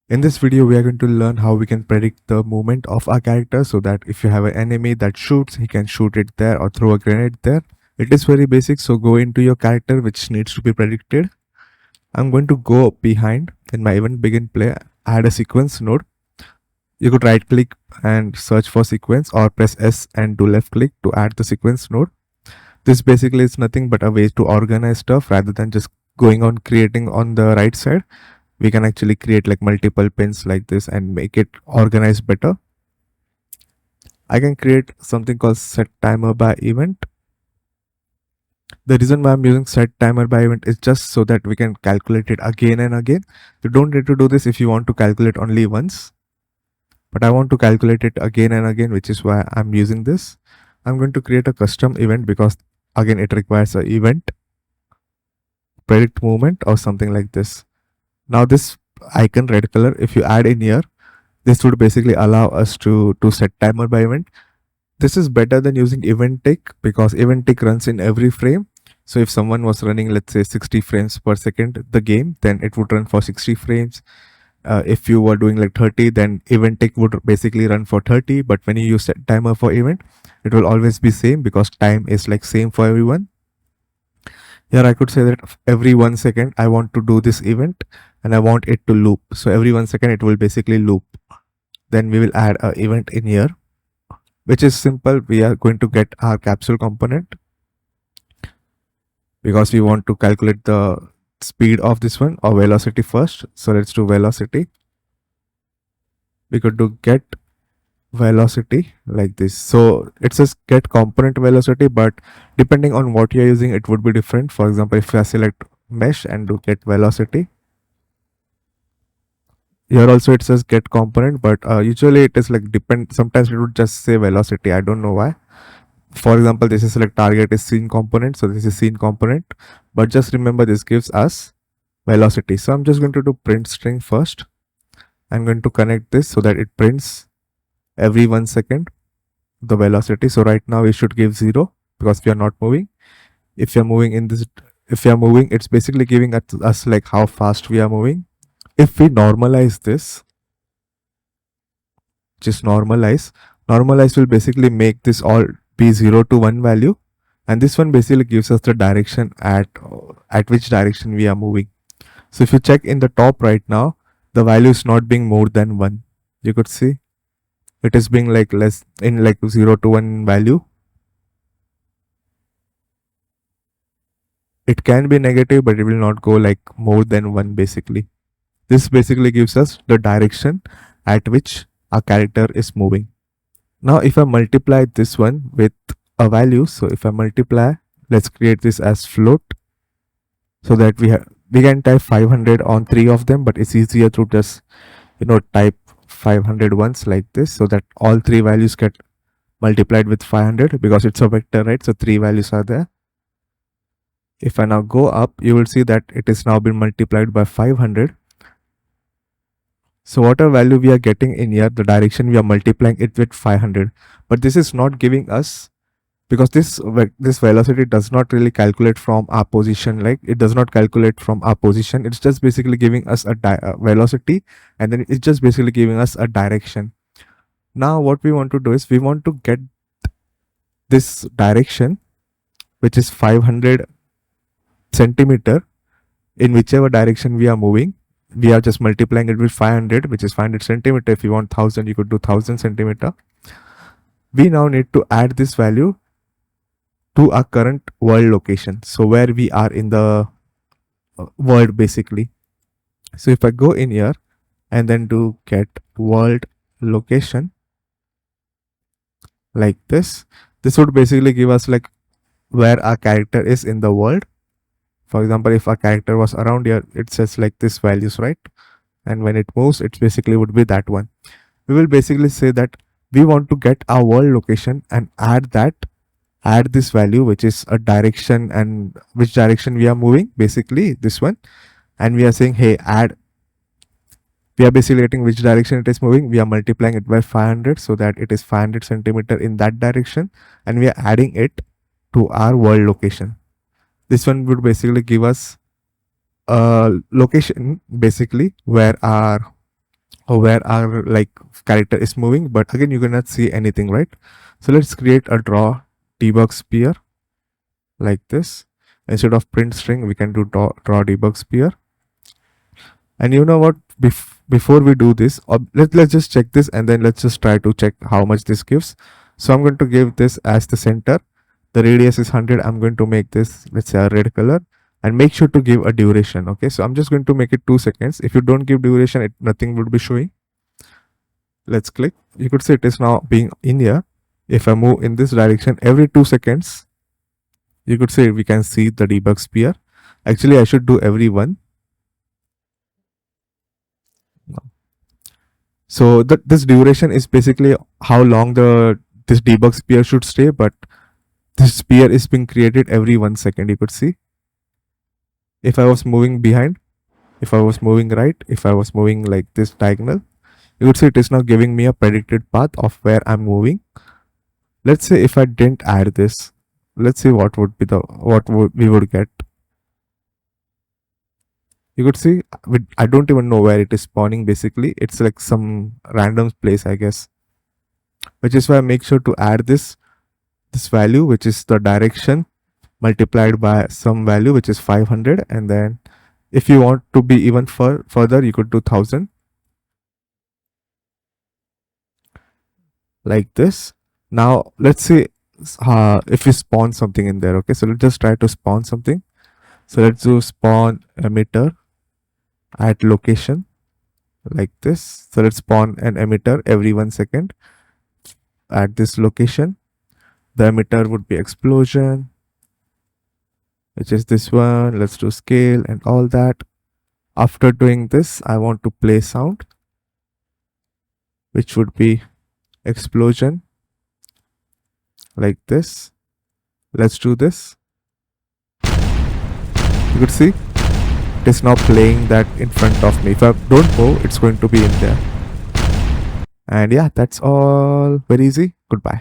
In this video, we are going to learn how we can predict the movement of our character so that if you have an enemy that shoots, he can shoot it there or throw a grenade there. It is very basic, so go into your character which needs to be predicted. I'm going to go behind in my event begin play, add a sequence node. You could right click and search for sequence or press S and do left click to add the sequence node. This basically is nothing but a way to organize stuff rather than just going on creating on the right side. We can actually create like multiple pins like this and make it organized better. I can create something called set timer by event. The reason why I'm using set timer by event is just so that we can calculate it again and again. You don't need to do this if you want to calculate only once, but I want to calculate it again and again, which is why I'm using this. I'm going to create a custom event because again it requires an event predict movement or something like this. Now this icon red color, if you add in here, this would basically allow us to set timer by event. This is better than using event tick because event tick runs in every frame. So if someone was running, let's say 60 frames per second, the game, then it would run for 60 frames. If you were doing like 30, then event tick would basically run for 30. But when you use set timer for event, it will always be same because time is like same for everyone. Here I could say that every 1 second I want to do this event and I want it to loop. So every 1 second it will basically loop. Then we will add an event in here, which is simple. We are going to get our capsule component because we want to calculate the speed of this one or velocity first. So let's do velocity. We could do get velocity like this. So it says get component velocity, but depending on what you're using, it would be different. For example, if I select mesh and do get velocity, here also it says get component, but usually it is like depend. Sometimes it would just say velocity. I don't know why. For example, this is like target is scene component, so this is scene component, but just remember this gives us velocity. So I'm just going to do print string first. I'm going to connect this so that it prints every 1 second the velocity. So right now we should give 0 because we are not moving. If you're moving in this, if you're moving, it's basically giving us like how fast we are moving. If we normalize this, just normalize will basically make this all be 0 to 1 value, and this one basically gives us the direction at which direction we are moving. So if you check in the top right now, the value is not being more than 1. You could see it is being like less in like 0 to 1 value. It can be negative, but it will not go like more than 1 basically. This basically gives us the direction at which our character is moving. Now if I multiply this one with a value, so if I multiply, let's create this as float so that we can type 500 on 3 of them, but it's easier to just type 500 once like this so that all 3 values get multiplied with 500 because it's a vector, right? So 3 values are there. If I now go up, you will see that it is now been multiplied by 500. So whatever value we are getting in here, the direction we are multiplying it with 500, but this is not giving us, because this velocity does not really calculate from our position. Like it does not calculate from our position. It's just basically giving us a velocity, and then it's just basically giving us a direction. Now what we want to do is we want to get this direction, which is 500 centimeter, in whichever direction we are moving. We are just multiplying it with 500, which is 500 centimeter. If you want 1000, you could do 1000 centimeter. We now need to add this value to our current world location. So where we are in the world basically. So if I go in here and then do get world location like this would basically give us like where our character is in the world. For example, if our character was around here, it says like this values, right? And when it moves, it basically would be that one. We will basically say that we want to get our world location and add this value, which is a direction and which direction we are moving, basically this one. And we are saying, hey, add, we are basically getting which direction it is moving. We are multiplying it by 500 so that it is 500 centimeter in that direction, and we are adding it to our world location. This one would basically give us a location basically where our where our like character is moving, but again you cannot see anything, right? So let's create a draw debug sphere like this. Instead of print string, we can do draw debug sphere. And you know what, before we do this, let's just check this, and then let's just try to check how much this gives. So I'm going to give this as the center. The radius is 100. I'm going to make this, let's say, a red color, and make sure to give a duration. Okay, so I'm just going to make it 2 seconds. If you don't give duration, nothing would be showing. Let's click. You could see it is now being in here. If I move in this direction every 2 seconds, you could say we can see the debug sphere. Actually, I should do every one. So this duration is basically how long this debug sphere should stay, but this sphere is being created every 1 second. You could see if I was moving behind, if I was moving right, if I was moving like this diagonal, you could see it is now giving me a predicted path of where I'm moving. Let's say if I didn't add this, let's see what would be we would get. You could see I don't even know where it is spawning. Basically, it's like some random place, I guess, which is why I make sure to add this value, which is the direction multiplied by some value, which is 500. And then if you want to be even further, you could do 1000 like this. Now let's see if we spawn something in there. Okay, so let's just try to spawn something. So let's do spawn emitter at location like this. So let's spawn an emitter every 1 second at this location. The emitter would be explosion, which is this one. Let's do scale and all that. After doing this, I want to play sound, which would be explosion like this. Let's do this. You could see it is now playing that in front of me. If I don't move, it's going to be in there. And yeah, that's all. Very easy. Goodbye.